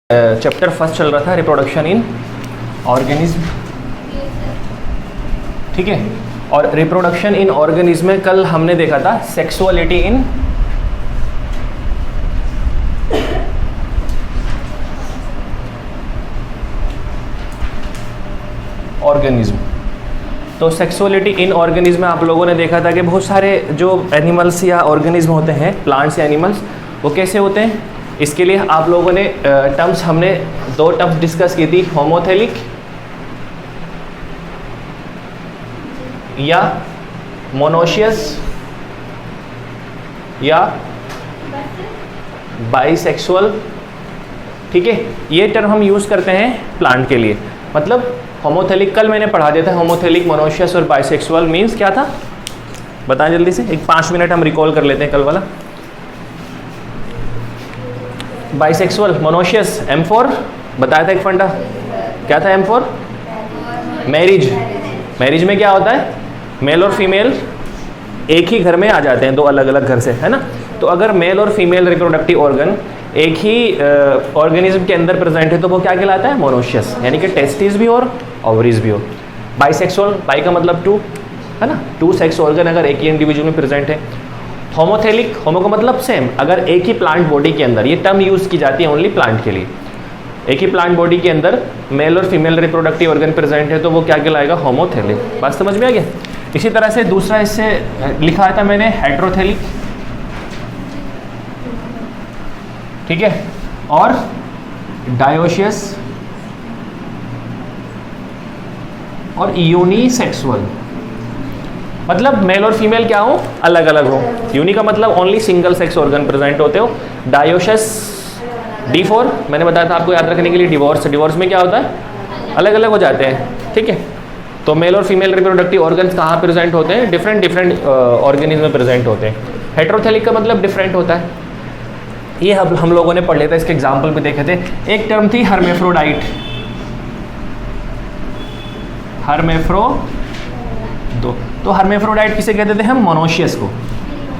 Chapter first चल रहा था रिप्रोडक्शन इन ऑर्गेनिज्म, ठीक है। और रिप्रोडक्शन इन ऑर्गेनिज्म में कल हमने देखा था सेक्सुअलिटी इन ऑर्गेनिज्म। तो सेक्सुअलिटी इन ऑर्गेनिज्म में आप लोगों ने देखा था कि बहुत सारे जो एनिमल्स या ऑर्गेनिज्म होते हैं, प्लांट्स या एनिमल्स, वो कैसे होते हैं। इसके लिए आप लोगों ने टर्म्स, हमने दो टर्म्स डिस्कस की थी, होमोथेलिक या मोनोशियस या बाइसेक्सुअल, ठीक है। ये टर्म हम यूज़ करते हैं प्लांट के लिए। मतलब होमोथेलिक कल मैंने पढ़ा दिया था, होमोथेलिक, मोनोशियस और बाइसेक्सुअल मीन्स क्या था, बताएं जल्दी से, एक 5 मिनट हम रिकॉल कर लेते हैं कल वाला। बाइसेक्सुअल, मोनोशियस, M4 बताया था एक फंडा, क्या था M4? मैरिज। मैरिज में क्या होता है, मेल और फीमेल एक ही घर में आ जाते हैं, दो अलग अलग घर से, है ना। तो अगर मेल और फीमेल रिप्रोडक्टिव ऑर्गन एक ही ऑर्गेनिज्म के अंदर प्रेजेंट है तो वो क्या कहलाता है, मोनोशियस, यानी कि टेस्टिस भी और ओवरीज भी हो। बाइसेक्सुअल, बाई का मतलब 2, है ना, 2 सेक्स ऑर्गन अगर एक ही इंडिविजुअल में प्रेजेंट है। होमोथेलिक, होमो का मतलब सेम, अगर एक ही प्लांट बॉडी के अंदर, ये टर्म यूज़ की जाती है ओनली प्लांट के लिए, एक ही प्लांट बॉडी के अंदर मेल और फीमेल रिप्रोडक्टिव ऑर्गन प्रेजेंट है तो वो क्या कहलाएगा, होमोथेलिक। बात समझ में आ गया। इसी तरह से दूसरा इससे लिखा था मैंने हेट्रोथेलिक, ठीक है, और डायोशियस और यूनिसेक्सुअल। मतलब मेल और फीमेल क्या हो, अलग अलग हो। यूनि का मतलब only single sex organ present होते हो। डायोशियस, D4 मैंने बताया था आपको याद रखने के लिए। डिवोर्स, डिवोर्स में क्या होता है, अलग अलग हो जाते हैं, ठीक है। तो मेल और फीमेल रिप्रोडक्टिव ऑर्गन्स कहाँ प्रेजेंट होते हैं, डिफरेंट डिफरेंट ऑर्गेनिज्म में प्रेजेंट होते हैं। हेट्रोथेलिक का मतलब डिफरेंट होता है, ये हम लोगों ने पढ़ लिया था, इसके एग्जाम्पल भी देखे थे। एक टर्म थी हर्मेफ्रोडाइट, तो हर्मेफ्रोडाइट किसे कहते थे हम, मोनोशियस को।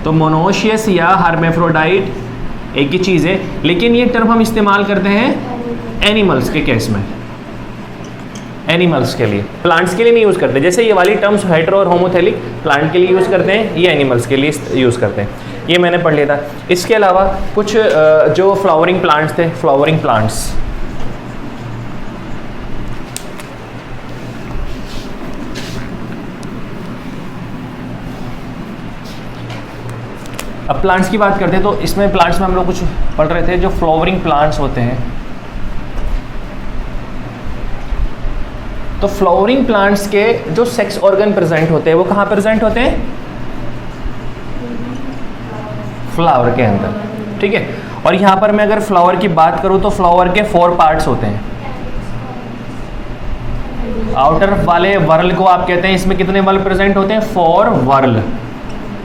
तो मोनोशियस या हर्मेफ्रोडाइट एक ही चीज़ है, लेकिन ये टर्म हम इस्तेमाल करते हैं एनिमल्स के केस में, एनिमल्स के लिए, प्लांट्स के लिए नहीं यूज़ करते। जैसे ये वाली टर्म्स हेट्रो और होमोथेलिक प्लांट के लिए यूज़ करते हैं, ये एनिमल्स के लिए यूज़ करते हैं। ये मैंने पढ़ लिया था। इसके अलावा कुछ जो फ्लावरिंग प्लांट्स थे, फ्लावरिंग प्लांट्स, अब प्लांट्स की बात करते हैं तो इसमें प्लांट्स में हम लोग कुछ पढ़ रहे थे, जो फ्लावरिंग प्लांट्स होते हैं। तो फ्लावरिंग प्लांट्स के जो सेक्स ऑर्गन प्रेजेंट होते हैं वो कहाँ प्रेजेंट होते हैं, फ्लावर के अंदर, ठीक है। और यहाँ पर मैं अगर फ्लावर की बात करूँ तो फ्लावर के 4 पार्ट्स होते हैं। आउटर वाले वर्ल को आप कहते हैं, इसमें कितने वर्ल प्रेजेंट होते हैं, 4 वर्ल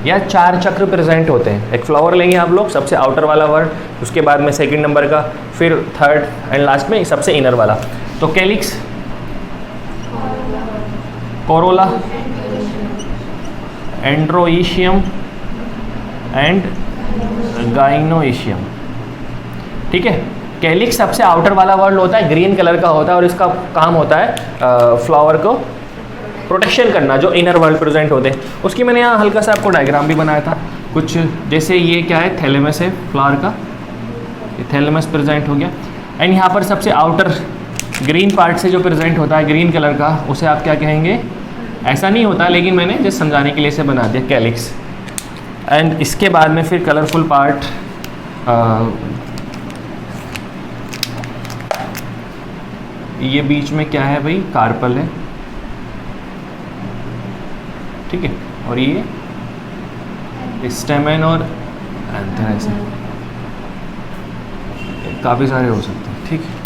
या 4 चक्र प्रेजेंट होते हैं। एक फ्लावर लेंगे आप लोग, सबसे आउटर वाला वर्ल, उसके बाद में सेकंड नंबर का, फिर थर्ड एंड लास्ट में सबसे इनर वाला। तो कैलिक्स, कोरोला, एंड्रोइशियम एंड गाइनोइशियम, ठीक है। कैलिक्स सबसे आउटर वाला वर्ड होता है, ग्रीन कलर का होता है, और इसका काम होता है फ्लावर को प्रोटेक्शन करना, जो इनर वर्ल्ड प्रेजेंट होते हैं। उसकी मैंने यहाँ हल्का सा आपको डायग्राम भी बनाया था कुछ, जैसे ये क्या है, थैलेमस है फ्लावर का, ये थैलेमस प्रेजेंट हो गया। एंड यहाँ पर सबसे आउटर ग्रीन पार्ट से जो प्रेजेंट होता है ग्रीन कलर का, उसे आप क्या कहेंगे, ऐसा नहीं होता लेकिन मैंने जस्ट समझाने के लिए इसे बना दिया, कैलिक्स। एंड इसके बाद में फिर कलरफुल पार्ट, ये बीच में क्या है भाई, कार्पल है, ठीक है। और ये स्टेमेन और एंथर, ऐसे काफ़ी सारे हो सकते हैं, ठीक है।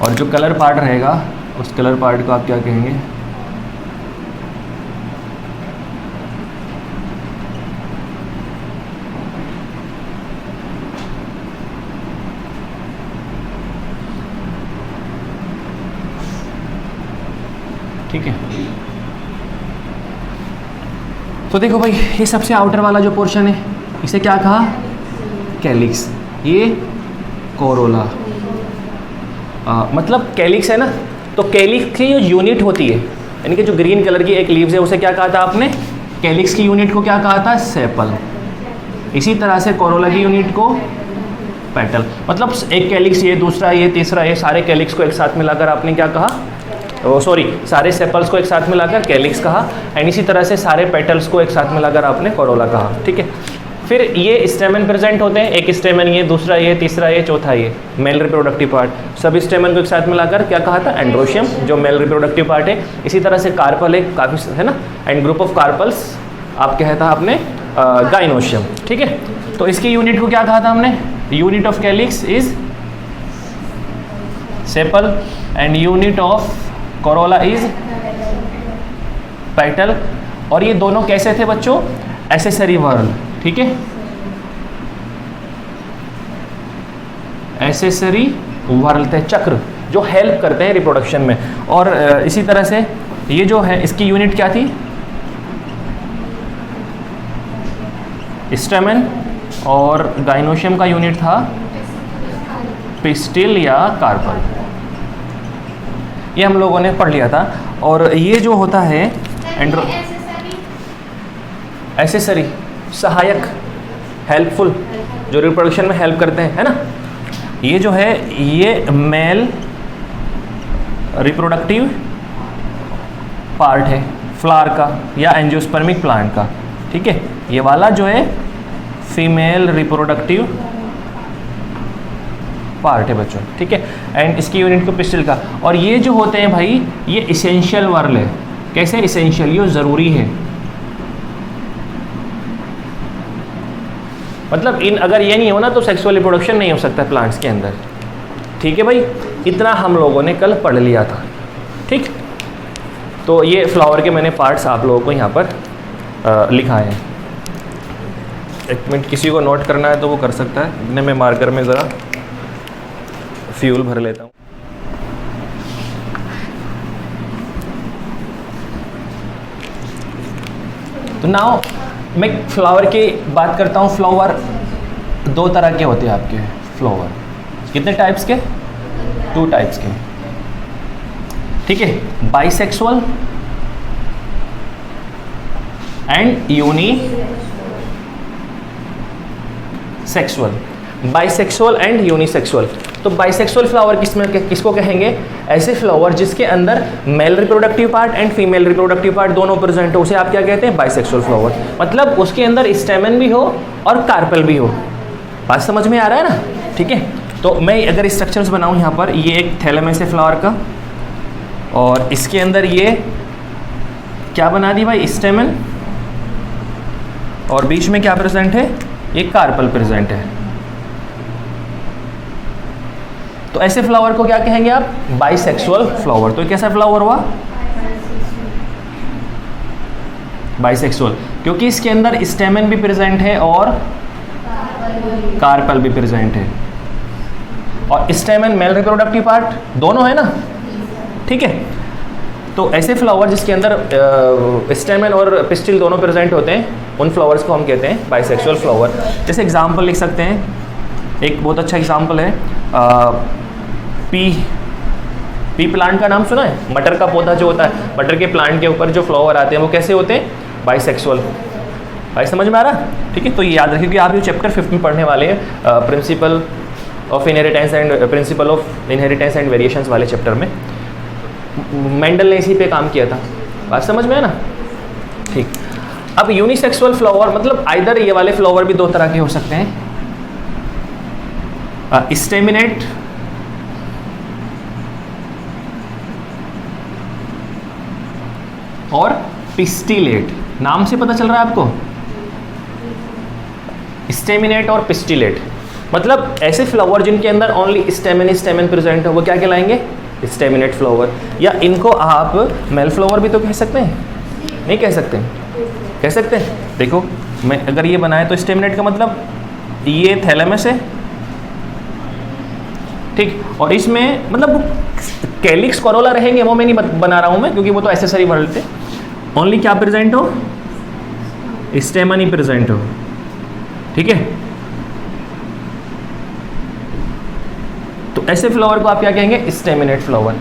और जो कलर पार्ट रहेगा उस कलर पार्ट को आप क्या कहेंगे, ठीक है। तो देखो भाई, ये सबसे आउटर वाला जो पोर्शन है इसे क्या कहा, कैलिक्स। ये कोरोला, मतलब कैलिक्स है ना, तो कैलिक्स की जो यूनिट होती है, यानी कि जो ग्रीन कलर की एक लीव्स है उसे क्या कहा था आपने, कैलिक्स की यूनिट को क्या कहा था, सेपल। इसी तरह से कोरोला की यूनिट को पेटल। मतलब एक कैलिक्स ये, दूसरा ये, तीसरा ये, सारे कैलिक्स को एक साथ मिलाकर आपने क्या कहा, सारे सेपल्स को एक साथ मिलाकर कैलिक्स कहा। एंड इसी तरह से सारे पेटल्स को एक साथ मिलाकर आपने कोरोला कहा। ठीक है, फिर ये स्टेमन प्रेजेंट होते हैं, एक स्टेमन ये, दूसरा ये, तीसरा ये, चौथा ये, मेल रिप्रोडक्टिव पार्ट। सब स्टेमन को एक साथ मिलाकर क्या कहा था, एंड्रोशियम, जो मेल रिप्रोडक्टिव पार्ट है। इसी तरह से कार्पल है, काफ़ी है ना, एंड ग्रुप ऑफ कार्पल्स आप क्या था आपने, गाइनोशियम। ठीक है, तो इसकी यूनिट को क्या कहा था हमने, unit of calyx is sepal and unit of Corolla is petal. और ये दोनों कैसे थे बच्चों, एसेसरी वर्ल। ठीक है, एसेसरी वर्ल थे, चक्र जो हेल्प करते हैं रिप्रोडक्शन में। और इसी तरह से ये जो है इसकी यूनिट क्या थी, स्टेमन, और गाइनोशियम का यूनिट था पिस्टिल या कार्पल। ये हम लोगों ने पढ़ लिया था। और ये जो होता है एसेसरी, सहायक, हेल्पफुल, जो रिप्रोडक्शन में हेल्प करते हैं, है ना। ये जो है ये मेल रिप्रोडक्टिव पार्ट है फ्लावर का या एंजियोस्पर्मिक प्लांट का। ठीक है, ये वाला जो है फीमेल रिप्रोडक्टिव पार्ट है बच्चों। ठीक है, एंड इसकी यूनिट को पिस्टिल का। और ये जो होते हैं भाई, ये इसेंशियल वर्ल है। कैसे इसेंशियल, ये ज़रूरी है। मतलब इन अगर ये नहीं हो ना तो सेक्सुअल रिप्रोडक्शन नहीं हो सकता प्लांट्स के अंदर। ठीक है भाई, इतना हम लोगों ने कल पढ़ लिया था। ठीक, तो ये फ्लावर के मैंने पार्ट्स आप लोगों को यहाँ पर लिखाए हैं। एक मिनट, किसी को नोट करना है तो वो कर सकता है। इतने मैं मार्कर में ज़रा फ्यूल भर लेता हूँ। तो नाउ मैं फ्लावर की बात करता हूँ। फ्लावर दो तरह के होते हैं आपके फ्लावर। कितने टाइप्स के, 2 टाइप्स के। ठीक है, bisexual and unisexual. Bisexual and unisexual. तो बाइसेक्सुअल फ्लावर किसको कहेंगे, ऐसे फ्लावर जिसके अंदर male reproductive part and female reproductive part दोनों प्रेजेंट हो, उसे आप क्या कहते हैं, बाइसेक्सुअल फ्लावर। मतलब उसके अंदर स्टेमन भी हो और कार्पल भी हो। बात समझ में आ रहा है ना। ठीक है, तो मैं अगर स्ट्रक्चर्स बनाऊं यहाँ पर, ये एक थैलेमस है फ्लावर का, और इसके अंदर ये क्या बना दी भाई, स्टेमन, और बीच में क्या प्रेजेंट है, ये कार्पल प्रेजेंट है। तो ऐसे फ्लावर को क्या कहेंगे आप, बाइसेक्सुअल फ्लावर। तो कैसा फ्लावर हुआ, बाइसेक्सुअल, क्योंकि इसके अंदर स्टेमन भी प्रेजेंट है और कार्पल भी प्रेजेंट है। और स्टेमन मेल रिप्रोडक्टिव पार्ट दोनों है ना। ठीक है, तो ऐसे फ्लावर जिसके अंदर स्टेमन और पिस्टिल दोनों प्रेजेंट होते हैं, उन फ्लावर्स को हम कहते हैं बाइसेक्सुअल फ्लावर। जैसे एग्जांपल लिख सकते हैं, एक बहुत अच्छा एग्जांपल है पी प्लांट का नाम सुना है। मटर का पौधा जो होता है, मटर के प्लांट के ऊपर जो फ्लावर आते हैं वो कैसे होते हैं, बाइसेक्सुअल। भाई समझ में आ रहा। ठीक है, तो ये याद रखिए कि आप ये चैप्टर 5 में पढ़ने वाले हैं, principle of inheritance and principle of inheritance and variations वाले चैप्टर में मेंडल ने इसी पे काम किया था। बात समझ में है ना। ठीक, अब यूनिसेक्सुअल फ्लावर मतलब आइदर ये वाले फ्लावर भी 2 तरह के हो सकते हैं, स्टेमिनेट और पिस्टिलेट। नाम से पता चल रहा है आपको, स्टेमिनेट और पिस्टिलेट। मतलब ऐसे फ्लावर जिनके अंदर ओनली स्टेमन प्रेजेंट हो, वो क्या कहलाएंगे, स्टेमिनेट फ्लावर। या इनको आप मेल फ्लावर भी तो कह सकते हैं, नहीं कह सकते, कह सकते हैं। देखो मैं अगर ये बनाए तो स्टेमिनेट का मतलब ये थैलेमस है। ठीक, और इसमें मतलब कैलिक्स कोरोला रहेंगे, वो मैं नहीं बना रहा हूँ मैं, क्योंकि वो तो एसेसरी वर्ल्ड थे। ओनली क्या प्रेजेंट हो, स्टेमन ही प्रेजेंट हो। ठीक है, तो ऐसे फ्लावर को आप क्या कहेंगे? Staminate flower.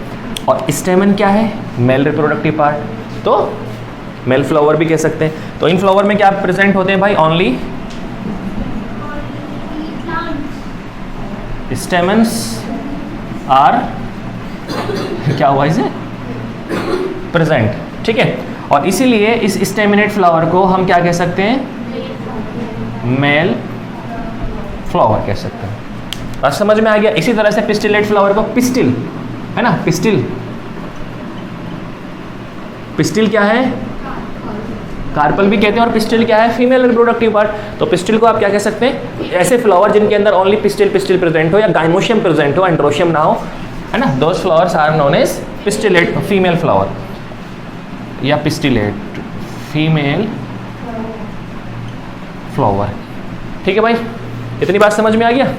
और स्टेमन क्या है? मेल रिप्रोडक्टिव पार्ट, तो मेल फ्लावर भी कह सकते हैं। तो इन फ्लावर में क्या प्रेजेंट होते हैं भाई? ओनली स्टेमन्स आर क्या हुआ इसे? प्रेजेंट, ठीक है। और इसीलिए इस स्टेमिनेट फ्लावर को हम क्या कह सकते हैं? मेल फ्लावर कह सकते हैं। बात समझ में आ गया? इसी तरह से पिस्टिलेट फ्लावर को पिस्टिल, है ना, पिस्टिल, पिस्टिल क्या है? कार्पल भी कहते हैं। और पिस्टिल क्या है? Female reproductive part. तो पिस्टिल को आप क्या कह सकते हैं? ऐसे फ्लावर जिनके अंदर ओनली पिस्टिल पिस्टिल प्रेजेंट हो, या गाइनोशियम प्रेजेंट हो, एंड्रोशियम ना हो, है ना, those flowers are known as pistillate female flower, या पिस्टिलेट फीमेल फ्लावर। ठीक है भाई, इतनी बात समझ में आ गया?